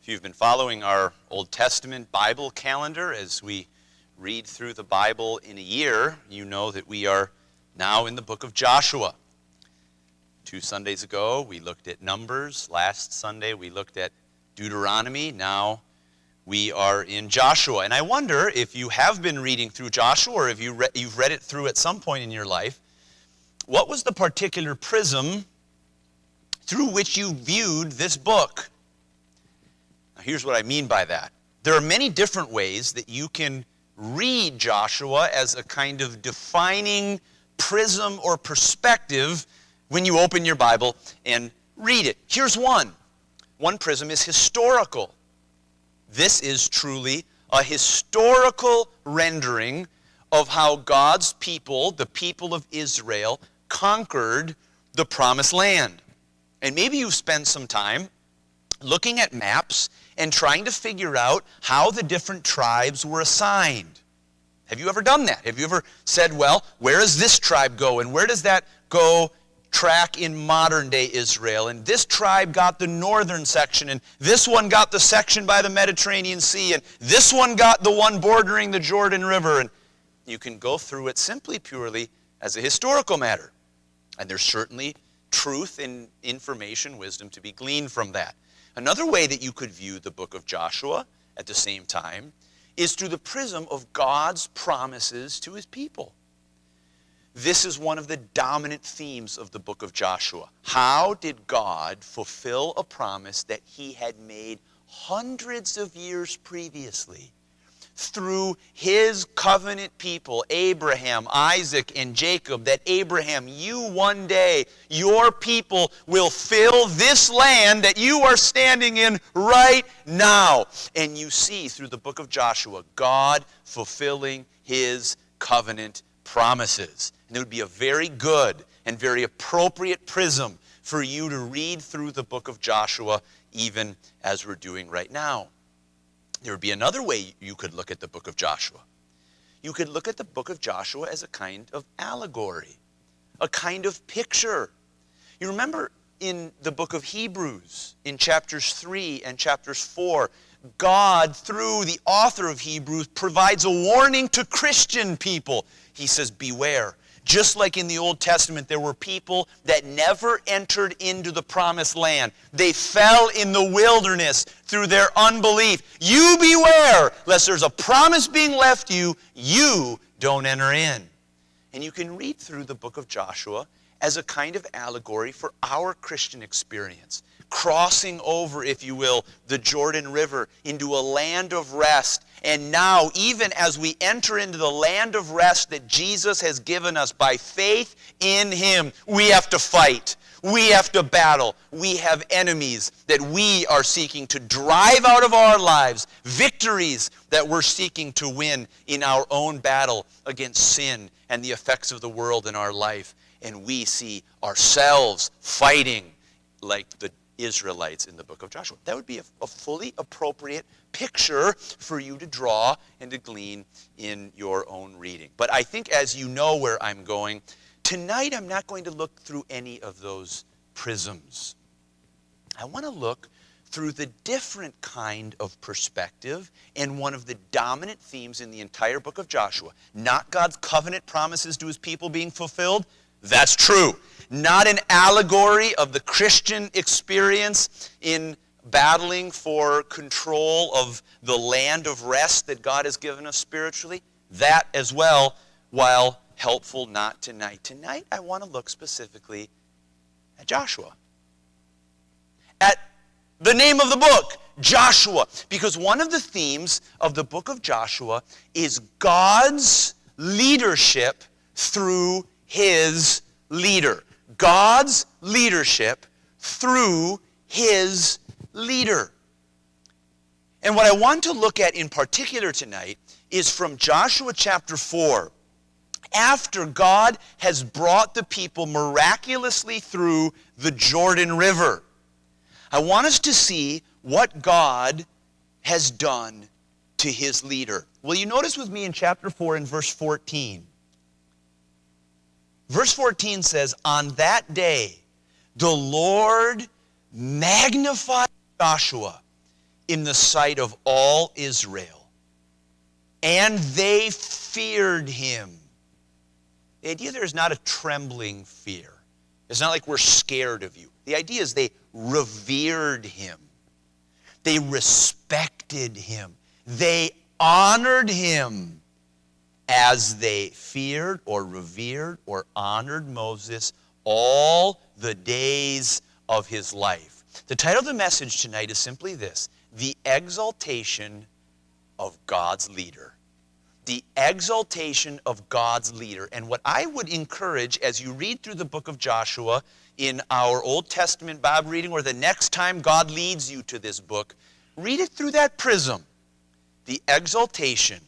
If you've been following our Old Testament Bible calendar as we read through the Bible in a year, you know that we are now in the book of Joshua. 2 Sundays ago, we looked at Numbers. Last Sunday, we looked at Deuteronomy. Now we are in Joshua. And I wonder if you have been reading through Joshua or if you've read it through at some point in your life, what was the particular prism through which you viewed this book? Now, here's what I mean by that. There are many different ways that you can read Joshua as a kind of defining prism or perspective when you open your Bible and read it. Here's one. One prism is historical. This is truly a historical rendering of how God's people, the people of Israel, conquered the promised land. And maybe you've spent some time looking at maps and trying to figure out how the different tribes were assigned. Have you ever done that? Have you ever said, well, where does this tribe go and where does that go track in modern day Israel? And this tribe got the northern section and this one got the section by the Mediterranean Sea and this one got the one bordering the Jordan River. And you can go through it simply purely as a historical matter. And there's certainly truth and information, wisdom to be gleaned from that. Another way that you could view the book of Joshua at the same time is through the prism of God's promises to his people. This is one of the dominant themes of the book of Joshua. How did God fulfill a promise that he had made hundreds of years previously through his covenant people, Abraham, Isaac, and Jacob, that Abraham, you one day, your people will fill this land that you are standing in right now. And you see through the book of Joshua, God fulfilling his covenant promises. And it would be a very good and very appropriate prism for you to read through the book of Joshua, even as we're doing right now. There would be another way you could look at the book of Joshua. You could look at the book of Joshua as a kind of allegory, a kind of picture. You remember in the book of Hebrews, in chapters 3 and chapters 4, God, through the author of Hebrews, provides a warning to Christian people. He says, beware. Just like in the Old Testament, there were people that never entered into the promised land. They fell in the wilderness through their unbelief. You beware, lest there's a promise being left you don't enter in. And you can read through the book of Joshua as a kind of allegory for our Christian experience. Crossing over, if you will, the Jordan River into a land of rest. And now, even as we enter into the land of rest that Jesus has given us by faith in him, we have to fight. We have to battle. We have enemies that we are seeking to drive out of our lives, victories that we're seeking to win in our own battle against sin and the effects of the world in our life. And we see ourselves fighting like the Israelites in the book of Joshua. That would be a fully appropriate picture for you to draw and to glean in your own reading. But I think as you know where I'm going, tonight I'm not going to look through any of those prisms. I want to look through the different kind of perspective and one of the dominant themes in the entire book of Joshua. Not God's covenant promises to his people being fulfilled. That's true. Not an allegory of the Christian experience in battling for control of the land of rest that God has given us spiritually. That as well, while helpful, not tonight. Tonight, I want to look specifically at Joshua. At the name of the book, Joshua. Because one of the themes of the book of Joshua is God's leadership through his leader. God's leadership through his leader. And what I want to look at in particular tonight is from Joshua chapter 4. After God has brought the people miraculously through the Jordan River, I want us to see what God has done to his leader. Will you notice with me in chapter 4 and verse 14? Verse 14 says, on that day, the Lord magnified Joshua in the sight of all Israel, and they feared him. The idea there is not a trembling fear. It's not like we're scared of you. The idea is they revered him. They respected him. They honored him as they feared or revered or honored Moses all the days of his life. The title of the message tonight is simply this: the exaltation of God's leader. The exaltation of God's leader. And what I would encourage as you read through the book of Joshua in our Old Testament Bible reading, or the next time God leads you to this book, read it through that prism. The exaltation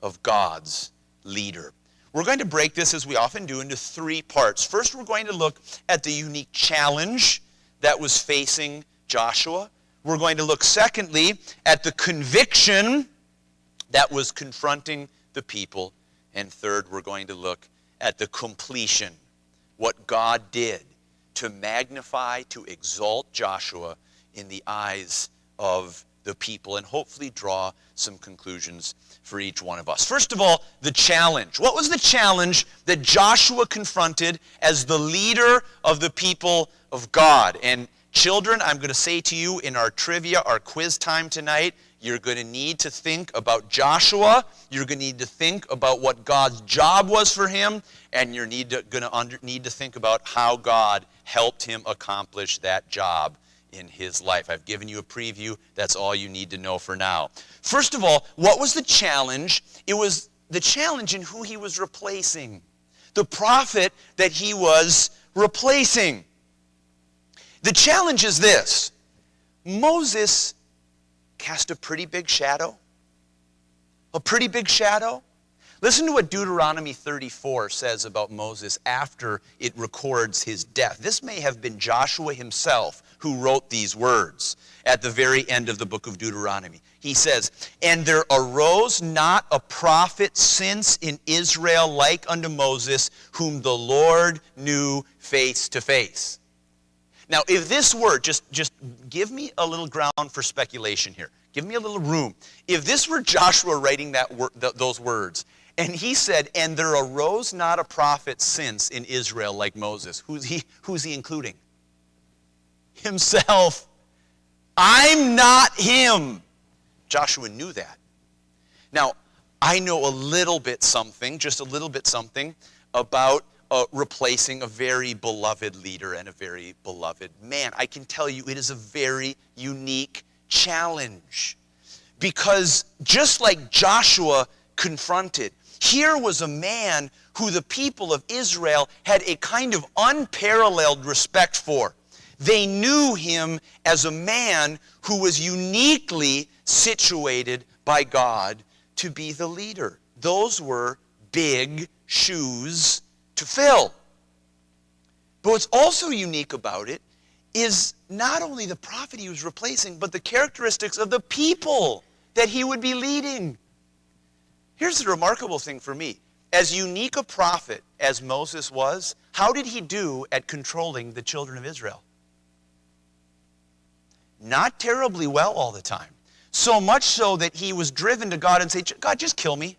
of God's leader. We're going to break this, as we often do, into three parts. First, we're going to look at the unique challenge that was facing Joshua. We're going to look, secondly, at the conviction that was confronting the people. And third, we're going to look at the completion, what God did to magnify, to exalt Joshua in the eyes of the people, and hopefully draw some conclusions for each one of us. First of all, the challenge. What was the challenge that Joshua confronted as the leader of the people of God? And children, I'm going to say to you in our trivia, our quiz time tonight, you're going to need to think about Joshua. You're going to need to think about what God's job was for him, and you're need to think about how God helped him accomplish that job in his life. I've given you a preview. That's all you need to know for now. First of all, what was the challenge? It was the challenge in who he was replacing. The prophet that he was replacing. The challenge is this: Moses cast a pretty big shadow. A pretty big shadow. Listen to what Deuteronomy 34 says about Moses after it records his death. This may have been Joshua himself who wrote these words at the very end of the book of Deuteronomy. He says, "And there arose not a prophet since in Israel like unto Moses, whom the Lord knew face to face." Now, if this were, just give me a little ground for speculation here. Give me a little room. If this were Joshua writing those words, and he said, "And there arose not a prophet since in Israel like Moses," who's he including? Himself. I'm not him. Joshua knew that. Now, I know just a little bit something about replacing a very beloved leader and a very beloved man. I can tell you it is a very unique challenge, because just like Joshua confronted, here was a man who the people of Israel had a kind of unparalleled respect for. They knew him as a man who was uniquely situated by God to be the leader. Those were big shoes to fill. But what's also unique about it is not only the prophet he was replacing, but the characteristics of the people that he would be leading. Here's the remarkable thing for me. As unique a prophet as Moses was, how did he do at controlling the children of Israel? Not terribly well all the time. So much so that he was driven to God and say, "God, just kill me.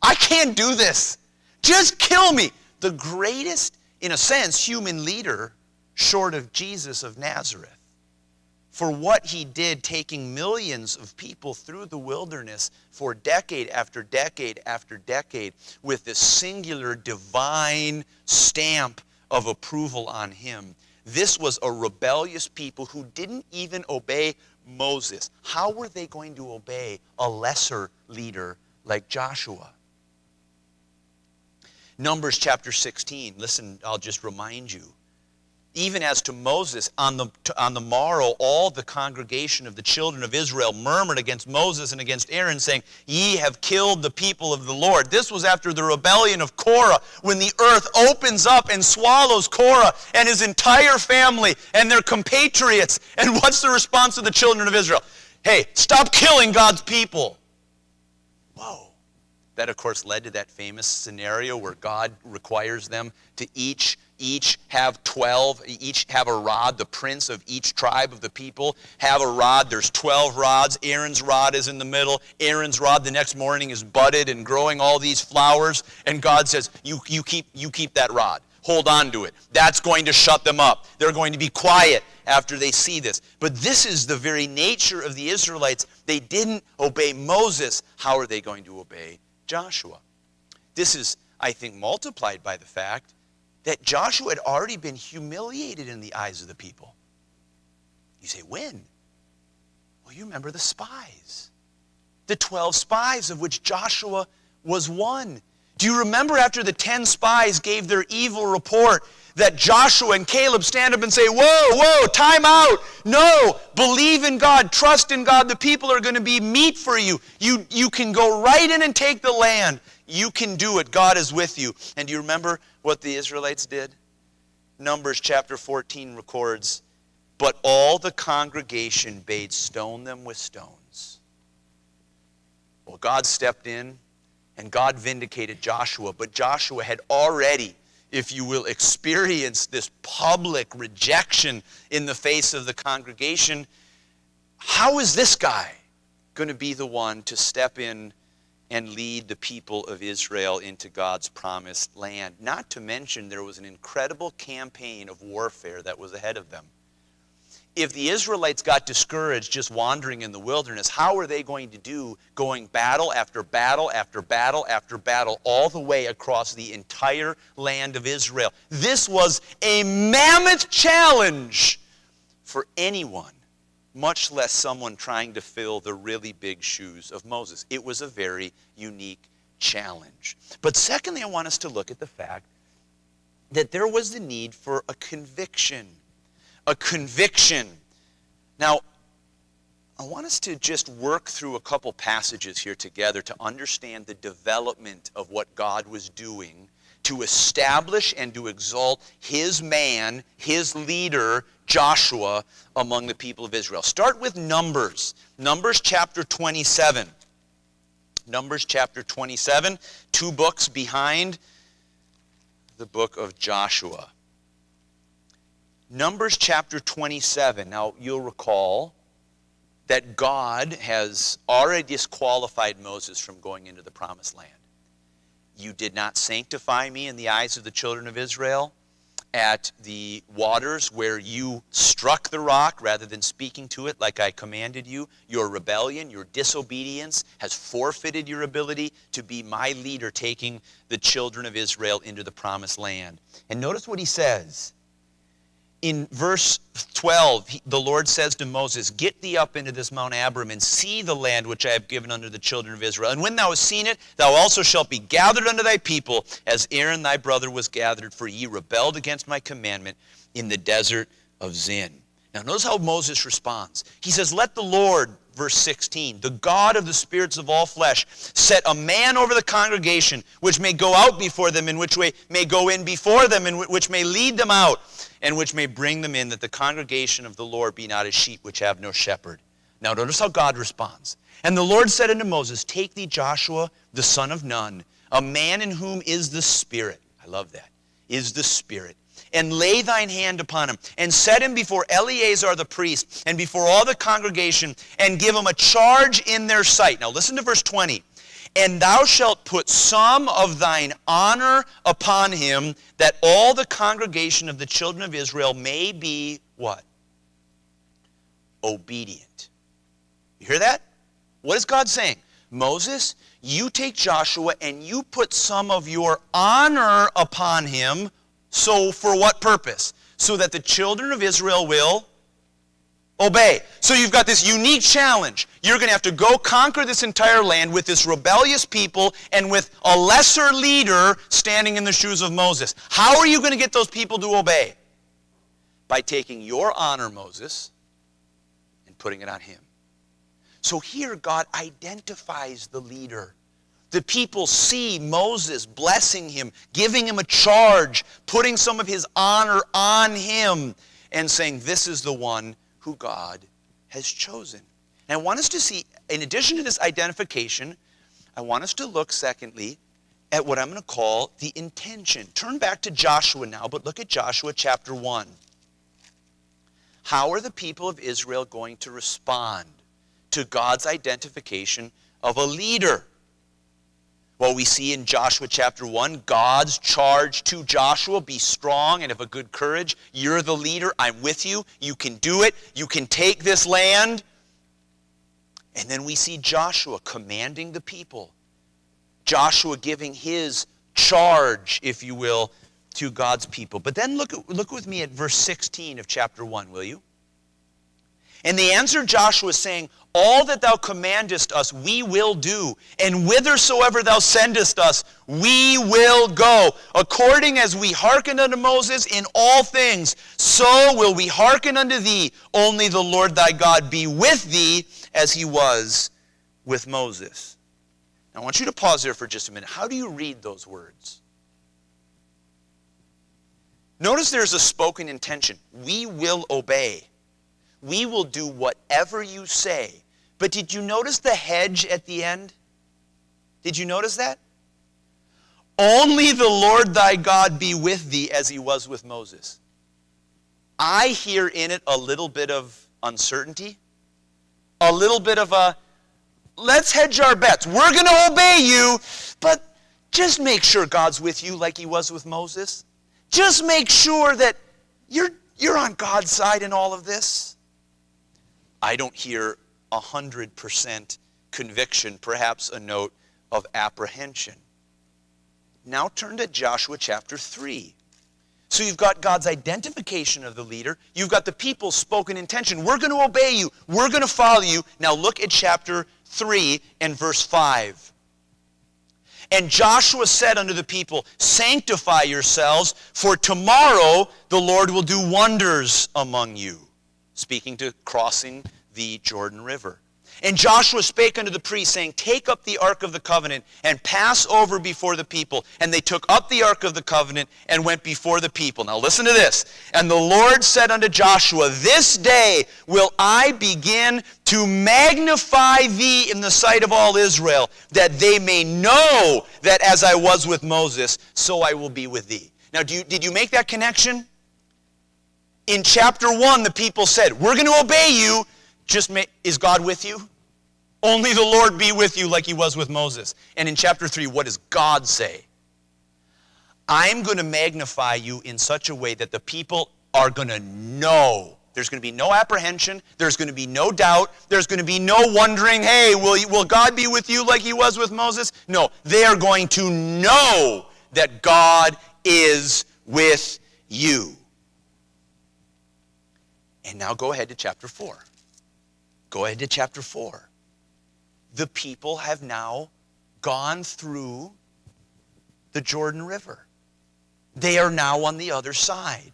I can't do this. Just kill me." The greatest, in a sense, human leader short of Jesus of Nazareth, for what he did, taking millions of people through the wilderness for decade after decade after decade with this singular divine stamp of approval on him. This was a rebellious people who didn't even obey Moses. How were they going to obey a lesser leader like Joshua? Numbers chapter 16, listen, I'll just remind you. Even as to Moses, on the morrow, all the congregation of the children of Israel murmured against Moses and against Aaron, saying, "Ye have killed the people of the Lord." This was after the rebellion of Korah, when the earth opens up and swallows Korah and his entire family and their compatriots. And what's the response of the children of Israel? Hey, stop killing God's people. Whoa. That, of course, led to that famous scenario where God requires them to each each have 12, each have a rod. The prince of each tribe of the people have a rod. There's 12 rods. Aaron's rod is in the middle. Aaron's rod the next morning is budded and growing all these flowers. And God says, you keep that rod. Hold on to it. That's going to shut them up. They're going to be quiet after they see this. But this is the very nature of the Israelites. They didn't obey Moses. How are they going to obey Joshua? This is, I think, multiplied by the fact that Joshua had already been humiliated in the eyes of the people. You say, when? Well, you remember the spies. The 12 spies of which Joshua was one. Do you remember after the 10 spies gave their evil report that Joshua and Caleb stand up and say, whoa, time out. No, believe in God, trust in God. The people are going to be meat for you. You can go right in and take the land. You can do it. God is with you. And do you remember what the Israelites did? Numbers chapter 14 records, but all the congregation bade stone them with stones. Well, God stepped in and God vindicated Joshua, but Joshua had already, if you will, experienced this public rejection in the face of the congregation. How is this guy going to be the one to step in and lead the people of Israel into God's promised land? Not to mention there was an incredible campaign of warfare that was ahead of them. If the Israelites got discouraged just wandering in the wilderness, how are they going to do going battle after battle after battle after battle all the way across the entire land of Israel? This was a mammoth challenge for anyone, much less someone trying to fill the really big shoes of Moses. It was a very unique challenge. But secondly, I want us to look at the fact that there was the need for a conviction. A conviction. Now, I want us to just work through a couple passages here together to understand the development of what God was doing to establish and to exalt his man, his leader, Joshua, among the people of Israel. Start with Numbers. Numbers chapter 27. Numbers chapter 27, 2 books behind the book of Joshua. Numbers chapter 27. Now, you'll recall that God has already disqualified Moses from going into the promised land. You did not sanctify me in the eyes of the children of Israel at the waters where you struck the rock rather than speaking to it like I commanded you. Your rebellion, your disobedience has forfeited your ability to be my leader taking the children of Israel into the promised land. And notice what he says. In verse 12, the Lord says to Moses, get thee up into this Mount Abarim and see the land which I have given unto the children of Israel. And when thou hast seen it, thou also shalt be gathered unto thy people, as Aaron thy brother was gathered, for ye rebelled against my commandment in the desert of Zin. Now notice how Moses responds. He says, let the Lord, verse 16, the God of the spirits of all flesh, set a man over the congregation, which may go out before them, in which way may go in before them, and which may lead them out, and which may bring them in, that the congregation of the Lord be not as sheep which have no shepherd. Now notice how God responds. And the Lord said unto Moses, take thee Joshua, the son of Nun, a man in whom is the Spirit. I love that. Is the Spirit. And lay thine hand upon him, and set him before Eleazar the priest, and before all the congregation, and give him a charge in their sight. Now listen to verse 20. And thou shalt put some of thine honor upon him, that all the congregation of the children of Israel may be, what? Obedient. You hear that? What is God saying? Moses, you take Joshua and you put some of your honor upon him. So for what purpose? So that the children of Israel will obey. So you've got this unique challenge. You're going to have to go conquer this entire land with this rebellious people and with a lesser leader standing in the shoes of Moses. How are you going to get those people to obey? By taking your honor, Moses, and putting it on him. So here God identifies the leader. The people see Moses blessing him, giving him a charge, putting some of his honor on him, and saying, this is the one who God has chosen. And I want us to see, in addition to this identification, I want us to look, secondly, at what I'm going to call the intention. Turn back to Joshua now, but look at Joshua chapter 1. How are the people of Israel going to respond to God's identification of a leader? Well, we see in Joshua chapter 1, God's charge to Joshua, be strong and of a good courage. You're the leader. I'm with you. You can do it. You can take this land. And then we see Joshua commanding the people. Joshua giving his charge, if you will, to God's people. But then look with me at verse 16 of chapter 1, will you? And the answer Joshua is saying, all that thou commandest us, we will do. And whithersoever thou sendest us, we will go. According as we hearken unto Moses in all things, so will we hearken unto thee. Only the Lord thy God be with thee as he was with Moses. Now, I want you to pause there for just a minute. How do you read those words? Notice there's a spoken intention. We will obey. We will do whatever you say. But did you notice the hedge at the end? Did you notice that? Only the Lord thy God be with thee as he was with Moses. I hear in it a little bit of uncertainty, a little bit of a, let's hedge our bets. We're going to obey you, but just make sure God's with you like he was with Moses. Just make sure that you're on God's side in all of this. I don't hear 100% conviction, perhaps a note of apprehension. Now turn to Joshua chapter 3. So you've got God's identification of the leader. You've got the people's spoken intention. We're going to obey you. We're going to follow you. Now look at chapter 3 and verse 5. And Joshua said unto the people, sanctify yourselves, for tomorrow the Lord will do wonders among you. Speaking to crossing the Jordan River. And Joshua spake unto the priests, saying, take up the ark of the covenant, and pass over before the people. And they took up the ark of the covenant, and went before the people. Now listen to this. And the Lord said unto Joshua, this day will I begin to magnify thee in the sight of all Israel, that they may know that as I was with Moses, so I will be with thee. Now did you make that connection? In chapter 1, the people said, we're going to obey you. Is God with you? Only the Lord be with you like he was with Moses. And in chapter 3, what does God say? I'm going to magnify you in such a way that the people are going to know. There's going to be no apprehension. There's going to be no doubt. There's going to be no wondering, hey, will God be with you like he was with Moses? No, they are going to know that God is with you. And now go ahead to chapter 4. Go ahead to chapter 4. The people have now gone through the Jordan River. They are now on the other side.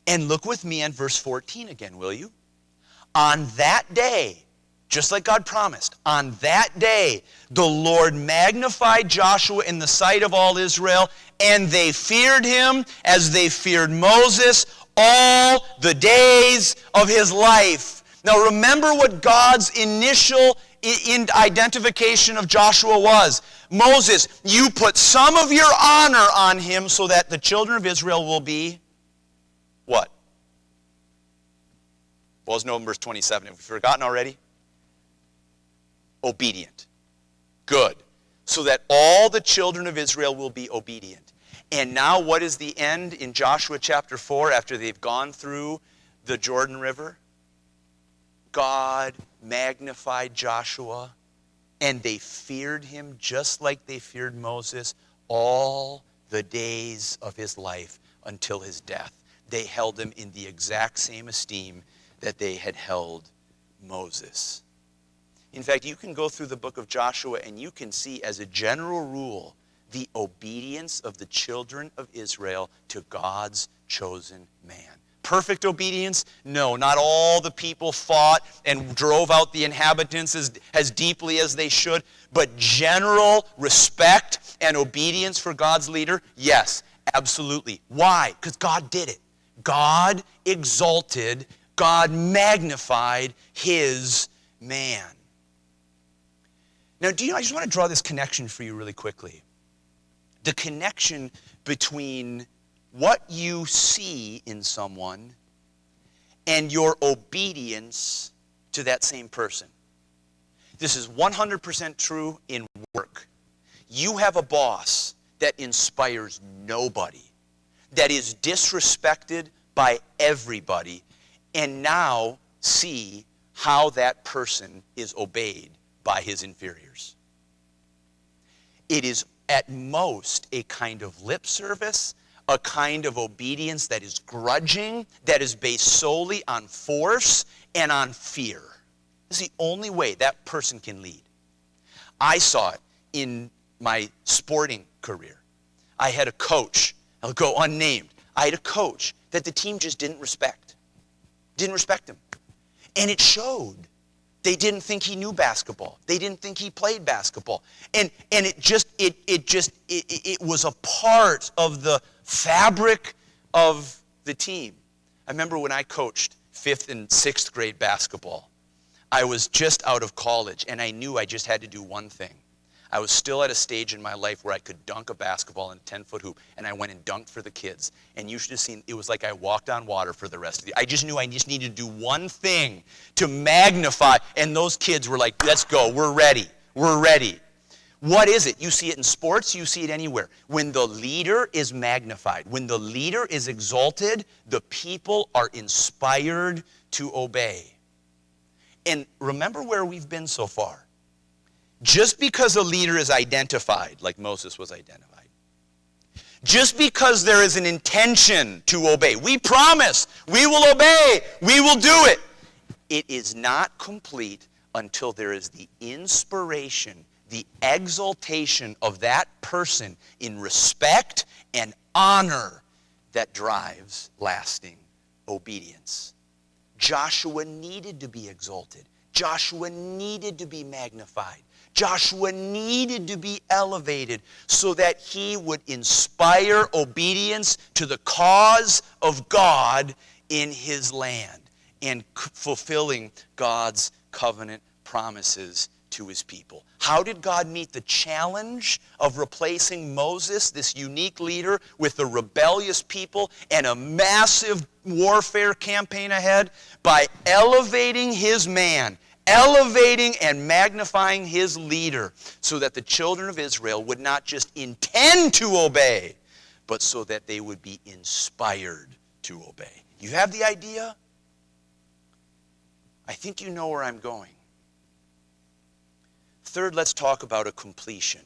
And look with me on verse 14 again, will you? On that day, just like God promised, on that day, the Lord magnified Joshua in the sight of all Israel, and they feared him as they feared Moses all the days of his life. Now remember what God's initial identification of Joshua was. Moses, you put some of your honor on him so that the children of Israel will be what? Well, it's Numbers 27. Have we forgotten already? Obedient. Good. So that all the children of Israel will be obedient. And now what is the end in Joshua chapter 4 after they've gone through the Jordan River? God magnified Joshua, and they feared him just like they feared Moses all the days of his life until his death. They held him in the exact same esteem that they had held Moses. In fact, you can go through the book of Joshua and you can see as a general rule the obedience of the children of Israel to God's chosen man. Perfect obedience? No, not all the people fought and drove out the inhabitants as deeply as they should, but general respect and obedience for God's leader? Yes, absolutely. Why? Because God did it. God exalted, God magnified his man. Now, I just want to draw this connection for you really quickly. The connection between what you see in someone and your obedience to that same person. This is 100% true in work. You have a boss that inspires nobody, that is disrespected by everybody, and now see how that person is obeyed by his inferiors. It is at most a kind of lip service, a kind of obedience that is grudging, that is based solely on force and on fear. This is the only way that person can lead. I saw it in my sporting career. I had a coach, I'll go unnamed, I had a coach that the team just didn't respect. Didn't respect him. And it showed. They didn't think he knew basketball. They didn't think he played basketball. And it was a part of the fabric of the team. I remember when I coached 5th and 6th grade basketball. I was just out of college, and I knew I just had to do one thing. I was still at a stage in my life where I could dunk a basketball in a 10-foot hoop, and I went and dunked for the kids. And you should have seen, it was like I walked on water for the rest of the, I just knew I just needed to do one thing to magnify, and those kids were like, let's go, we're ready, we're ready. What is it? You see it in sports, you see it anywhere. When the leader is magnified, when the leader is exalted, the people are inspired to obey. And remember where we've been so far. Just because a leader is identified, like Moses was identified, just because there is an intention to obey, we promise, we will obey, we will do it. It is not complete until there is the inspiration, the exaltation of that person in respect and honor that drives lasting obedience. Joshua needed to be exalted. Joshua needed to be magnified. Joshua needed to be elevated so that he would inspire obedience to the cause of God in his land and fulfilling God's covenant promises to his people. How did God meet the challenge of replacing Moses, this unique leader, with the rebellious people and a massive warfare campaign ahead? By elevating his man, elevating and magnifying his leader so that the children of Israel would not just intend to obey, but so that they would be inspired to obey. You have the idea? I think you know where I'm going. Third, let's talk about a completion.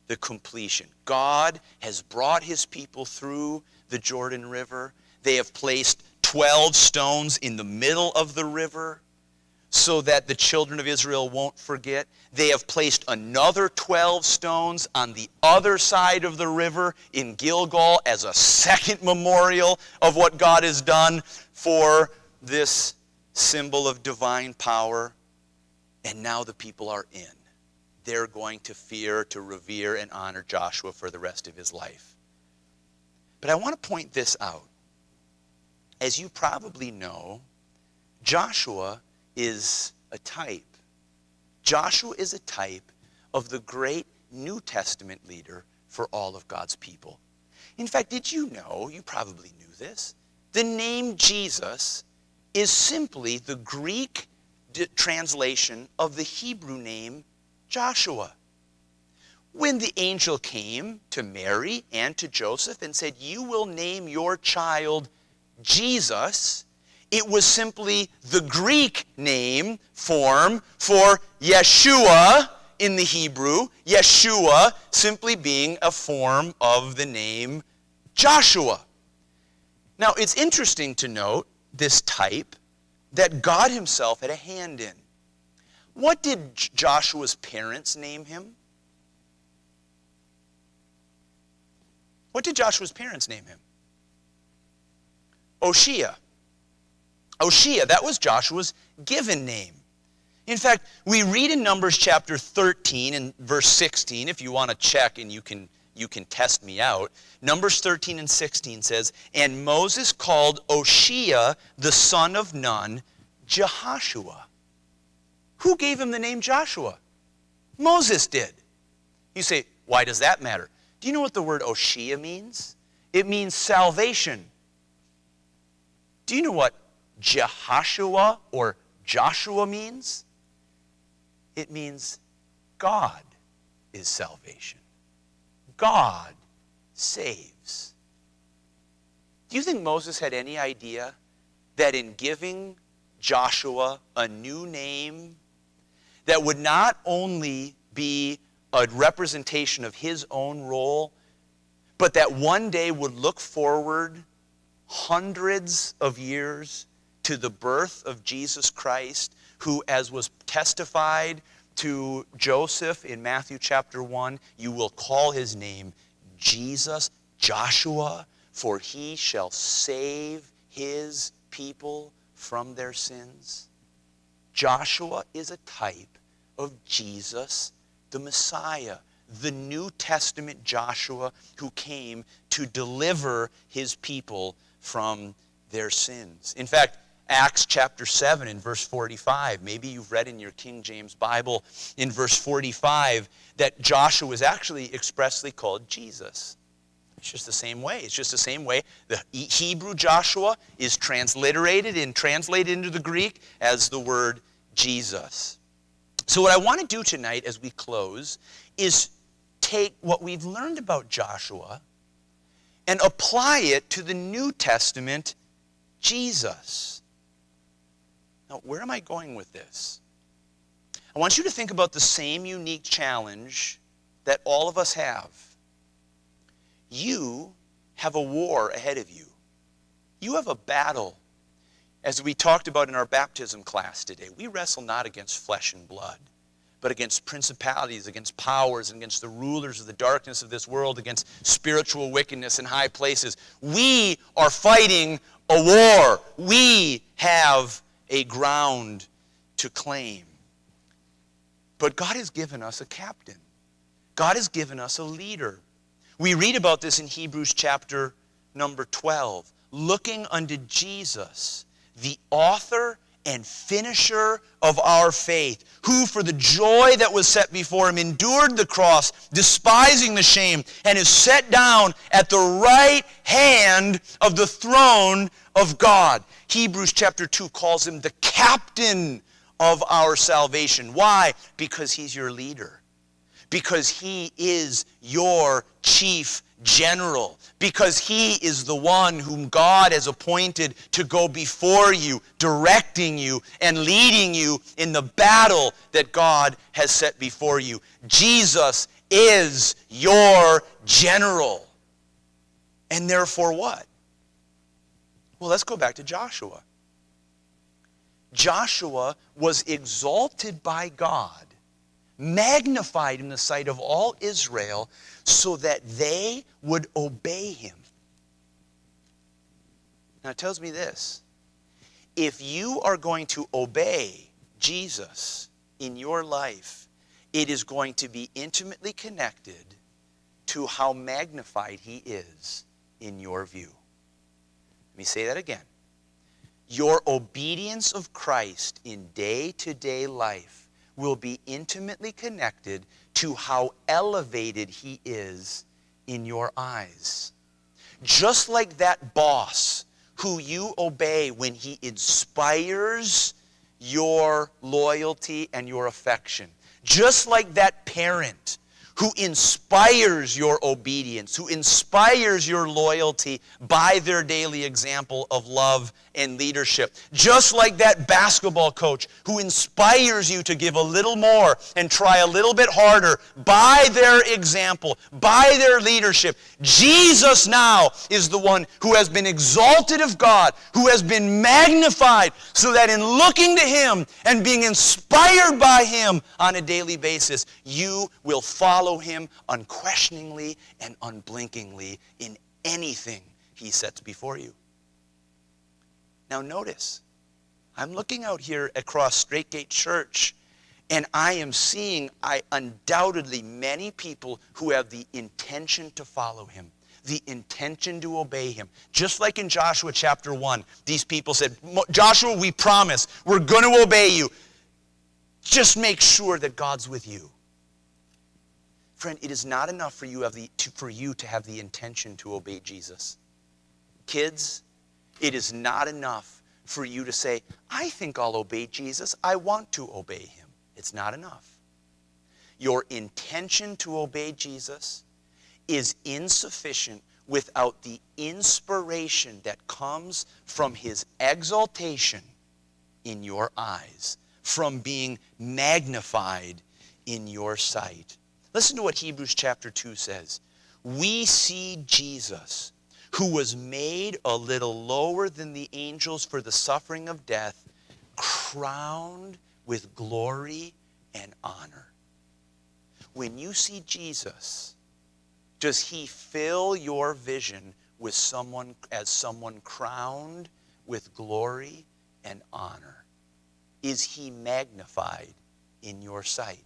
The completion. God has brought his people through the Jordan River. They have placed 12 stones in the middle of the river so that the children of Israel won't forget. They have placed another 12 stones on the other side of the river in Gilgal as a second memorial of what God has done for this symbol of divine power. And now the people are in. They're going to fear, to revere, and honor Joshua for the rest of his life. But I want to point this out. As you probably know, Joshua is a type. Joshua is a type of the great New Testament leader for all of God's people. In fact, did you know, you probably knew this, the name Jesus is simply the Greek translation of the Hebrew name Joshua. When the angel came to Mary and to Joseph and said, you will name your child Jesus, it was simply the Greek name form for Yeshua in the Hebrew, Yeshua simply being a form of the name Joshua. Now, it's interesting to note this type that God himself had a hand in. What did Joshua's parents name him? What did Joshua's parents name him? Oshea. Oshea, that was Joshua's given name. In fact, we read in Numbers chapter 13 and verse 16, if you want to check and you can test me out. Numbers 13 and 16 says, and Moses called Oshea, the son of Nun, Jehoshua. Who gave him the name Joshua? Moses did. You say, why does that matter? Do you know what the word Oshia means? It means salvation. Do you know what Jehoshua or Joshua means? It means God is salvation. God saves. Do you think Moses had any idea that in giving Joshua a new name that would not only be a representation of his own role, but that one day would look forward hundreds of years to the birth of Jesus Christ, who, as was testified to Joseph in Matthew chapter 1, you will call his name Jesus, Joshua, for he shall save his people from their sins? Joshua is a type of Jesus, the Messiah, the New Testament Joshua who came to deliver his people from their sins. In fact, Acts chapter 7 in verse 45, maybe you've read in your King James Bible in verse 45 that Joshua is actually expressly called Jesus. It's just the same way. It's just the same way the Hebrew Joshua is transliterated and translated into the Greek as the word Jesus. So what I want to do tonight as we close is take what we've learned about Joshua and apply it to the New Testament Jesus. Now, where am I going with this? I want you to think about the same unique challenge that all of us have. You have a war ahead of you. You have a battle. As we talked about in our baptism class today, we wrestle not against flesh and blood, but against principalities, against powers, and against the rulers of the darkness of this world, against spiritual wickedness in high places. We are fighting a war. We have a ground to claim. But God has given us a captain. God has given us a leader. We read about this in Hebrews chapter number 12. Looking unto Jesus, the author and finisher of our faith, who for the joy that was set before him endured the cross, despising the shame, and is set down at the right hand of the throne of God. Hebrews chapter 2 calls him the captain of our salvation. Why? Because he's your leader. Because he is your chief general. Because he is the one whom God has appointed to go before you, directing you and leading you in the battle that God has set before you. Jesus is your general. And therefore what? Well, let's go back to Joshua. Joshua was exalted by God, magnified in the sight of all Israel, so that they would obey him. Now it tells me this. If you are going to obey Jesus in your life, it is going to be intimately connected to how magnified he is in your view. Let me say that again. Your obedience of Christ in day-to-day life will be intimately connected to how elevated he is in your eyes. Just like that boss who you obey when he inspires your loyalty and your affection. Just like that parent who inspires your obedience, who inspires your loyalty by their daily example of love and leadership. Just like that basketball coach who inspires you to give a little more and try a little bit harder by their example, by their leadership. Jesus now is the one who has been exalted of God, who has been magnified, so that in looking to him and being inspired by him on a daily basis, you will follow him unquestioningly and unblinkingly in anything he sets before you. Now notice, I'm looking out here across Straight Gate Church, and I am seeing undoubtedly many people who have the intention to follow him, the intention to obey him. Just like in Joshua chapter 1, these people said, Joshua, we promise, we're going to obey you. Just make sure that God's with you. Friend, it is not enough for you to have the intention to obey Jesus. Kids, it is not enough for you to say, I think I'll obey Jesus. I want to obey him. It's not enough. Your intention to obey Jesus is insufficient without the inspiration that comes from his exaltation in your eyes, from being magnified in your sight. Listen to what Hebrews chapter 2 says. We see Jesus, who was made a little lower than the angels for the suffering of death, crowned with glory and honor. When you see Jesus, does he fill your vision with someone crowned with glory and honor? Is he magnified in your sight?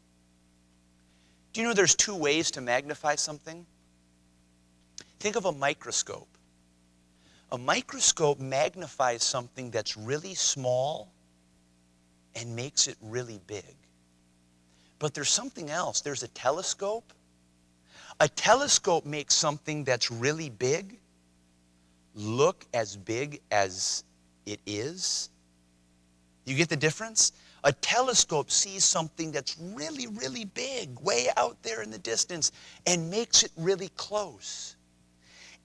Do you know there's two ways to magnify something? Think of a microscope. A microscope magnifies something that's really small and makes it really big. But there's something else. There's a telescope. A telescope makes something that's really big look as big as it is. You get the difference? A telescope sees something that's really, really big, way out there in the distance, and makes it really close.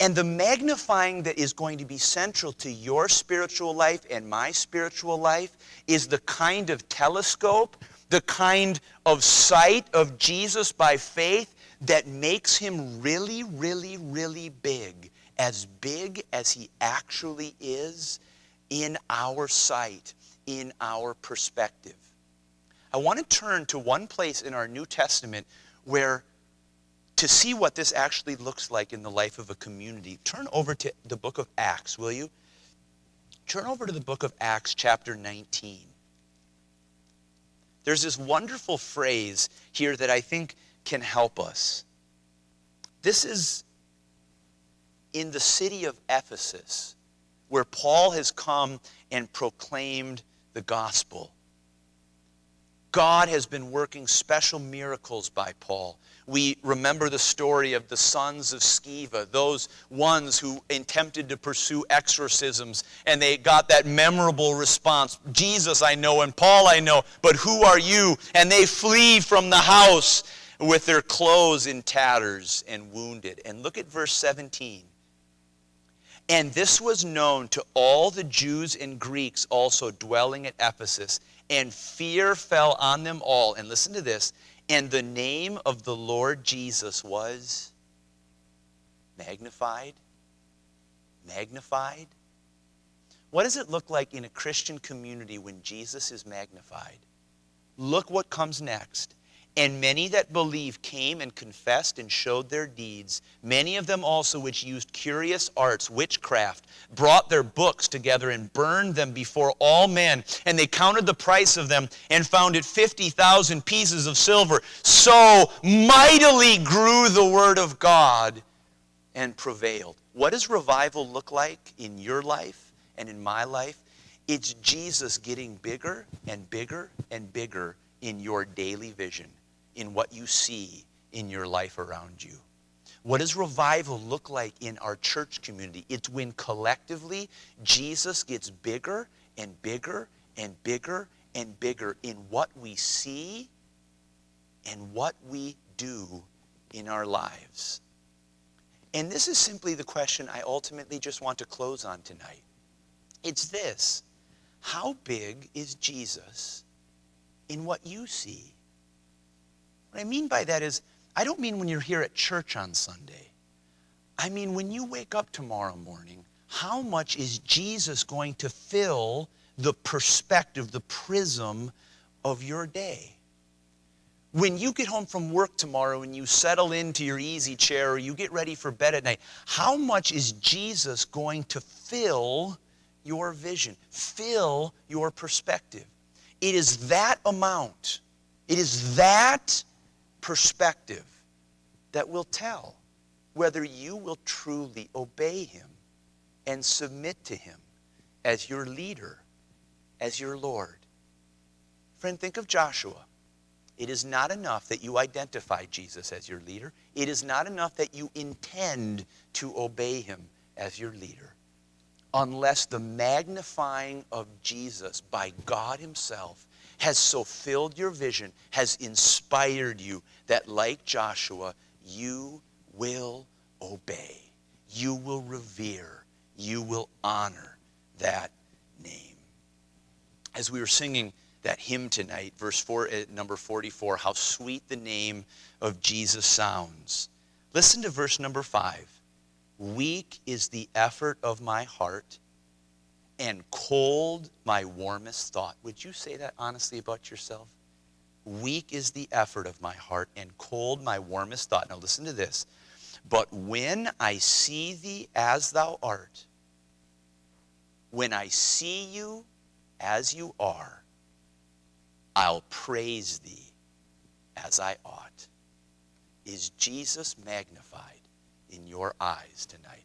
And the magnifying that is going to be central to your spiritual life and my spiritual life is the kind of telescope, the kind of sight of Jesus by faith that makes him really, really, really big as he actually is in our sight, in our perspective. I want to turn to one place in our New Testament where, to see what this actually looks like in the life of a community, turn over to the book of Acts, will you? Turn over to the book of Acts chapter 19. There's this wonderful phrase here that I think can help us. This is in the city of Ephesus, where Paul has come and proclaimed the gospel. God has been working special miracles by Paul. We remember the story of the sons of Sceva, those ones who attempted to pursue exorcisms, and they got that memorable response, Jesus I know and Paul I know, but who are you? And they flee from the house with their clothes in tatters and wounded. And look at verse 17. And this was known to all the Jews and Greeks also dwelling at Ephesus, and fear fell on them all. And listen to this. And the name of the Lord Jesus was magnified. Magnified. What does it look like in a Christian community when Jesus is magnified? Look what comes next. And many that believed came and confessed and showed their deeds. Many of them also which used curious arts, witchcraft, brought their books together and burned them before all men. And they counted the price of them and found it 50,000 pieces of silver. So mightily grew the word of God and prevailed. What does revival look like in your life and in my life? It's Jesus getting bigger and bigger and bigger in your daily vision, in what you see in your life around you. What does revival look like in our church community? It's when collectively Jesus gets bigger and bigger and bigger and bigger in what we see and what we do in our lives. And this is simply the question I ultimately just want to close on tonight. It's this: how big is Jesus in what you see? What I mean by that is, I don't mean when you're here at church on Sunday. I mean when you wake up tomorrow morning, how much is Jesus going to fill the perspective, the prism of your day? When you get home from work tomorrow and you settle into your easy chair or you get ready for bed at night, how much is Jesus going to fill your vision, fill your perspective? It is that amount, it is that perspective that will tell whether you will truly obey him and submit to him as your leader, as your Lord. Friend, think of Joshua. It is not enough that you identify Jesus as your leader. It is not enough that you intend to obey him as your leader. Unless the magnifying of Jesus by God himself has so filled your vision, has inspired you, that like Joshua, you will obey. You will revere. You will honor that name. As we were singing that hymn tonight, number 44, how sweet the name of Jesus sounds. Listen to verse number 5. Weak is the effort of my heart, and cold my warmest thought. Would you say that honestly about yourself? Weak is the effort of my heart, and cold my warmest thought. Now listen to this. But when I see thee as thou art, when I see you as you are, I'll praise thee as I ought. Is Jesus magnified in your eyes tonight?